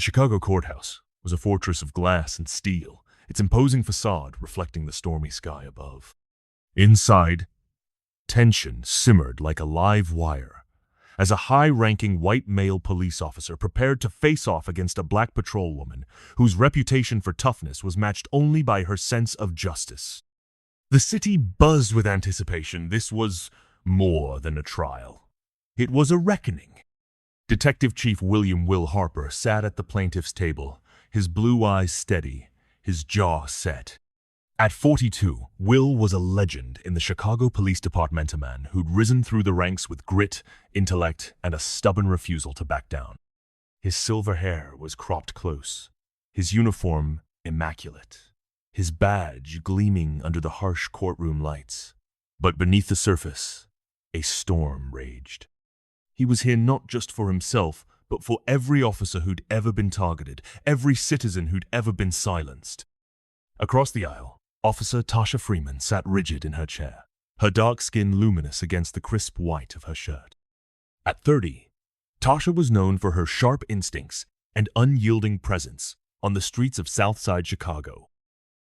Chicago courthouse was a fortress of glass and steel, its imposing facade reflecting the stormy sky above. Inside, tension simmered like a live wire, as a high-ranking white male police officer prepared to face off against a black patrolwoman whose reputation for toughness was matched only by her sense of justice. The city buzzed with anticipation. This was more than a trial. It was a reckoning. Detective Chief William "Will" Harper sat at the plaintiff's table, his blue eyes steady, his jaw set. At 42, Will was a legend in the Chicago Police Department, a man who'd risen through the ranks with grit, intellect, and a stubborn refusal to back down. His silver hair was cropped close, his uniform immaculate, his badge gleaming under the harsh courtroom lights. But beneath the surface, a storm raged. He was here not just for himself, but for every officer who'd ever been targeted, every citizen who'd ever been silenced. Across the aisle, Officer Tasha Freeman sat rigid in her chair, her dark skin luminous against the crisp white of her shirt. At 30, Tasha was known for her sharp instincts and unyielding presence on the streets of Southside Chicago.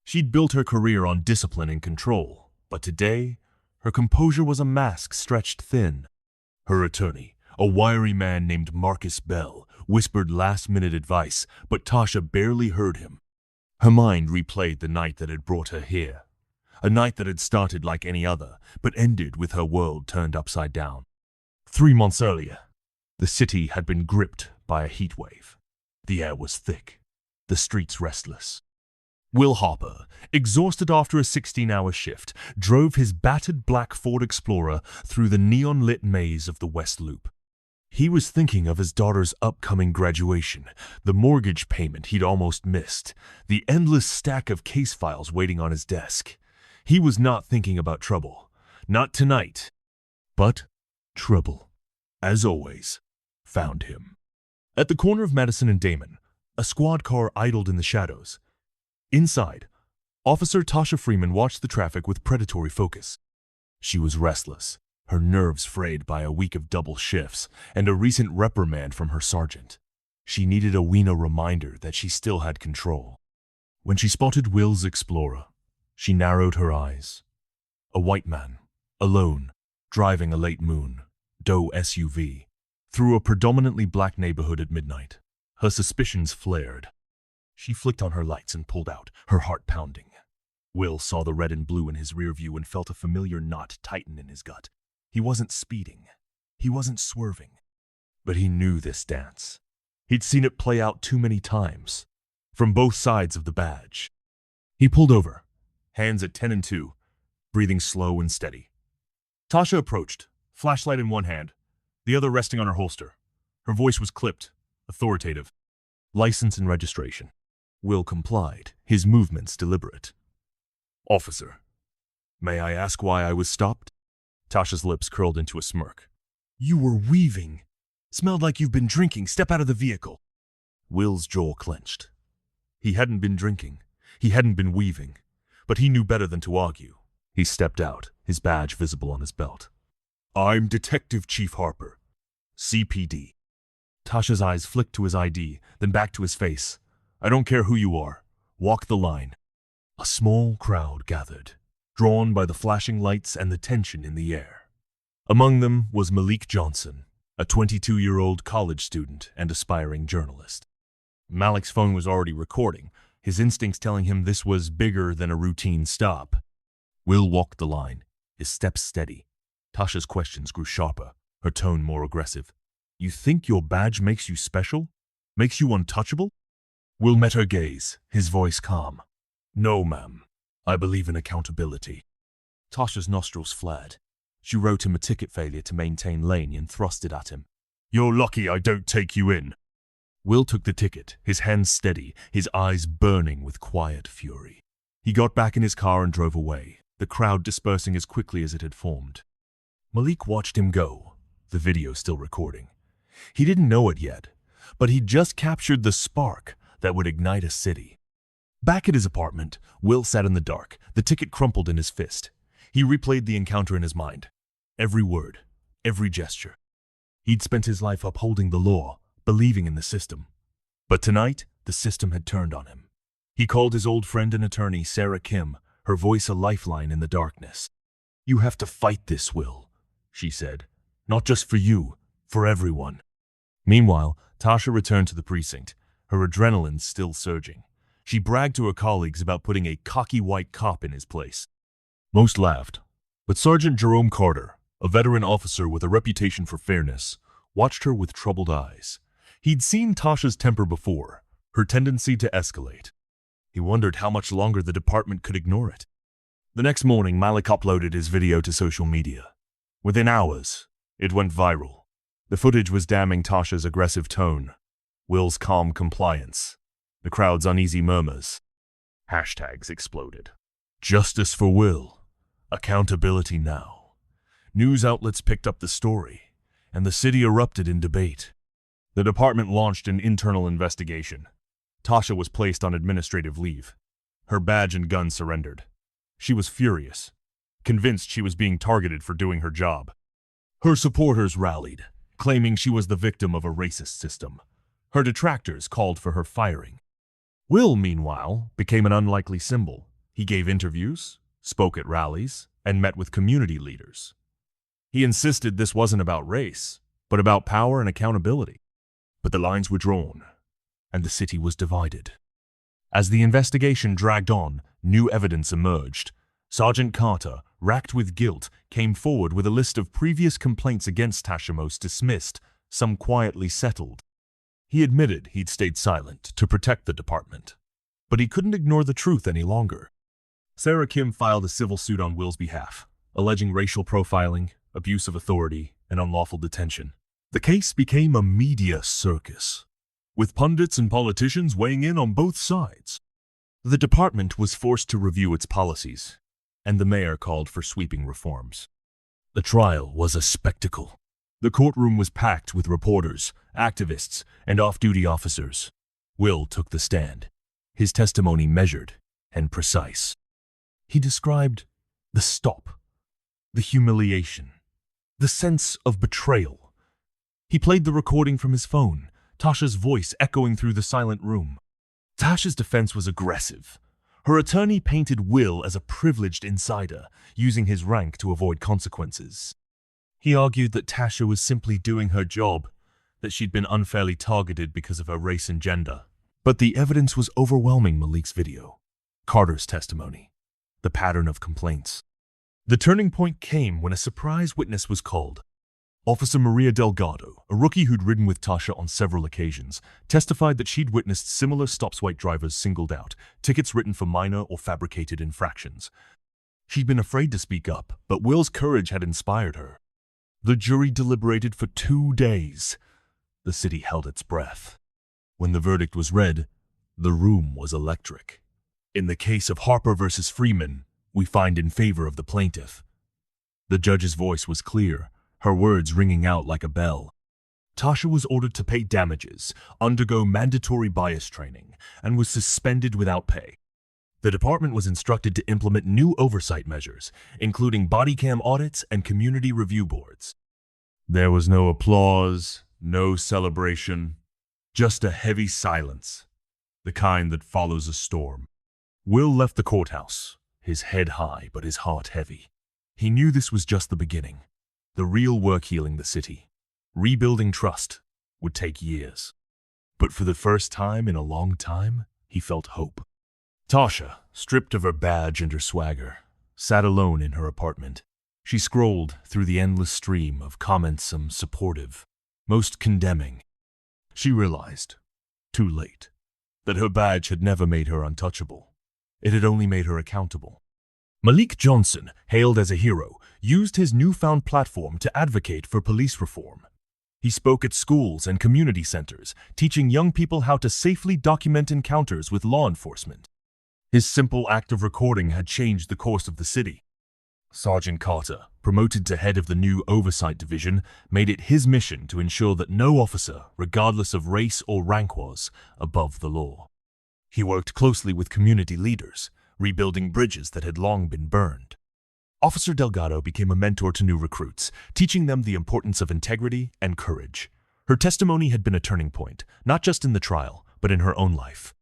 She'd built her career on discipline and control, but today, her composure was a mask stretched thin. Her attorney, a wiry man named Marcus Bell, whispered last-minute advice, but Tasha barely heard him. Her mind replayed the night that had brought her here, a night that had started like any other, but ended with her world turned upside down. 3 months earlier, the city had been gripped by a heat wave. The air was thick, the streets restless. Will Harper, exhausted after a 16-hour shift, drove his battered black Ford Explorer through the neon-lit maze of the West Loop. He was thinking of his daughter's upcoming graduation, the mortgage payment he'd almost missed, the endless stack of case files waiting on his desk. He was not thinking about trouble. Not tonight. But trouble, as always, found him. At the corner of Madison and Damon, a squad car idled in the shadows. Inside, Officer Tasha Freeman watched the traffic with predatory focus. She was restless, her nerves frayed by a week of double shifts and a recent reprimand from her sergeant. She needed a weena reminder that she still had control. When she spotted Will's Explorer, she narrowed her eyes. A white man, alone, driving a late moon, Doe SUV, through a predominantly black neighborhood at midnight. Her suspicions flared. She flicked on her lights and pulled out, her heart pounding. Will saw the red and blue in his rear view and felt a familiar knot tighten in his gut. He wasn't speeding. He wasn't swerving. But he knew this dance. He'd seen it play out too many times, from both sides of the badge. He pulled over, hands at 10 and 2, breathing slow and steady. Tasha approached, flashlight in one hand, the other resting on her holster. Her voice was clipped, authoritative. License and registration. Will complied, his movements deliberate. Officer, may I ask why I was stopped? Tasha's lips curled into a smirk. You were weaving. Smelled like you've been drinking. Step out of the vehicle. Will's jaw clenched. He hadn't been drinking. He hadn't been weaving. But he knew better than to argue. He stepped out, his badge visible on his belt. I'm Detective Chief Harper, CPD. Tasha's eyes flicked to his ID, then back to his face. I don't care who you are. Walk the line. A small crowd gathered, drawn by the flashing lights and the tension in the air. Among them was Malik Johnson, a 22-year-old college student and aspiring journalist. Malik's phone was already recording, his instincts telling him this was bigger than a routine stop. Will walked the line, his steps steady. Tasha's questions grew sharper, her tone more aggressive. You think your badge makes you special? Makes you untouchable? Will met her gaze, his voice calm. No, ma'am. I believe in accountability. Tasha's nostrils flared. She wrote him a ticket failure to maintain lane and thrust it at him. You're lucky I don't take you in. Will took the ticket, his hands steady, his eyes burning with quiet fury. He got back in his car and drove away, the crowd dispersing as quickly as it had formed. Malik watched him go, the video still recording. He didn't know it yet, but he'd just captured the spark that would ignite a city. Back at his apartment, Will sat in the dark, the ticket crumpled in his fist. He replayed the encounter in his mind. Every word, every gesture. He'd spent his life upholding the law, believing in the system. But tonight, the system had turned on him. He called his old friend and attorney, Sarah Kim, her voice a lifeline in the darkness. "You have to fight this, Will," she said. "Not just for you, for everyone." Meanwhile, Tasha returned to the precinct, her adrenaline still surging. She bragged to her colleagues about putting a cocky white cop in his place. Most laughed, but Sergeant Jerome Carter, a veteran officer with a reputation for fairness, watched her with troubled eyes. He'd seen Tasha's temper before, her tendency to escalate. He wondered how much longer the department could ignore it. The next morning, Malik uploaded his video to social media. Within hours, it went viral. The footage was damning Tasha's aggressive tone, Will's calm compliance, the crowd's uneasy murmurs. Hashtags exploded. "Justice for Will. Accountability now." News outlets picked up the story, and the city erupted in debate. The department launched an internal investigation. Tasha was placed on administrative leave. Her badge and gun surrendered. She was furious, convinced she was being targeted for doing her job. Her supporters rallied, claiming she was the victim of a racist system. Her detractors called for her firing. Will, meanwhile, became an unlikely symbol. He gave interviews, spoke at rallies, and met with community leaders. He insisted this wasn't about race, but about power and accountability. But the lines were drawn, and the city was divided. As the investigation dragged on, new evidence emerged. Sergeant Carter, racked with guilt, came forward with a list of previous complaints against Tasha, most dismissed, some quietly settled. He admitted he'd stayed silent to protect the department, but he couldn't ignore the truth any longer. Sarah Kim filed a civil suit on Will's behalf, alleging racial profiling, abuse of authority, and unlawful detention. The case became a media circus, with pundits and politicians weighing in on both sides. The department was forced to review its policies, and the mayor called for sweeping reforms. The trial was a spectacle. The courtroom was packed with reporters, activists, and off-duty officers. Will took the stand, his testimony measured and precise. He described the stop, the humiliation, the sense of betrayal. He played the recording from his phone, Tasha's voice echoing through the silent room. Tasha's defense was aggressive. Her attorney painted Will as a privileged insider, using his rank to avoid consequences. He argued that Tasha was simply doing her job, that she'd been unfairly targeted because of her race and gender. But the evidence was overwhelming. Malik's video, Carter's testimony, the pattern of complaints. The turning point came when a surprise witness was called. Officer Maria Delgado, a rookie who'd ridden with Tasha on several occasions, testified that she'd witnessed similar stops white drivers singled out, tickets written for minor or fabricated infractions. She'd been afraid to speak up, but Will's courage had inspired her. The jury deliberated for 2 days. The city held its breath. When the verdict was read, the room was electric. In the case of Harper versus Freeman, we find in favor of the plaintiff. The judge's voice was clear, her words ringing out like a bell. Tasha was ordered to pay damages, undergo mandatory bias training, and was suspended without pay. The department was instructed to implement new oversight measures, including body cam audits and community review boards. There was no applause, no celebration, just a heavy silence, the kind that follows a storm. Will left the courthouse, his head high but his heart heavy. He knew this was just the beginning. The real work healing the city, rebuilding trust, would take years. But for the first time in a long time, he felt hope. Tasha, stripped of her badge and her swagger, sat alone in her apartment. She scrolled through the endless stream of comments, some supportive, most condemning. She realized, too late, that her badge had never made her untouchable. It had only made her accountable. Malik Johnson, hailed as a hero, used his newfound platform to advocate for police reform. He spoke at schools and community centers, teaching young people how to safely document encounters with law enforcement. His simple act of recording had changed the course of the city. Sergeant Carter, promoted to head of the new Oversight Division, made it his mission to ensure that no officer, regardless of race or rank, was above the law. He worked closely with community leaders, rebuilding bridges that had long been burned. Officer Delgado became a mentor to new recruits, teaching them the importance of integrity and courage. Her testimony had been a turning point, not just in the trial, but in her own life.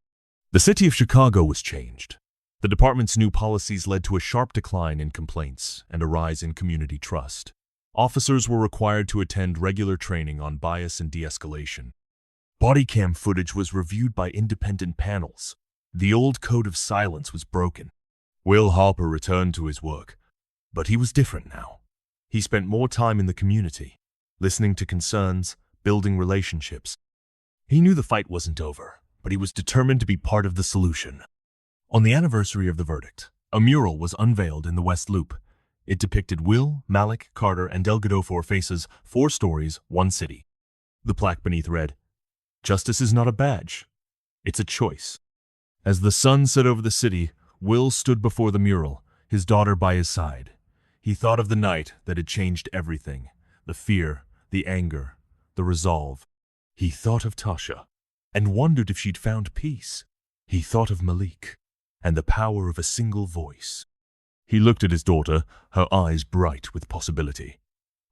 The city of Chicago was changed. The department's new policies led to a sharp decline in complaints and a rise in community trust. Officers were required to attend regular training on bias and de-escalation. Body cam footage was reviewed by independent panels. The old code of silence was broken. Will Harper returned to his work, but he was different now. He spent more time in the community, listening to concerns, building relationships. He knew the fight wasn't over, but he was determined to be part of the solution. On the anniversary of the verdict, a mural was unveiled in the West Loop. It depicted Will, Malik, Carter, and Delgado Four Faces, 4 stories, 1 city. The plaque beneath read, "Justice is not a badge. It's a choice." As the sun set over the city, Will stood before the mural, his daughter by his side. He thought of the night that had changed everything, the fear, the anger, the resolve. He thought of Tasha and wondered if she'd found peace. He thought of Malik and the power of a single voice. He looked at his daughter, her eyes bright with possibility.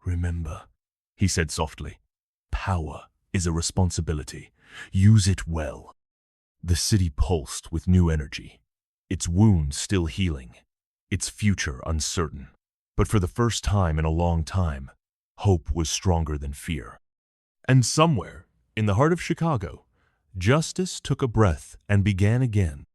"Remember," he said softly, "power is a responsibility. Use it well." The city pulsed with new energy, its wounds still healing, its future uncertain. But for the first time in a long time, hope was stronger than fear. And somewhere, in the heart of Chicago, justice took a breath and began again.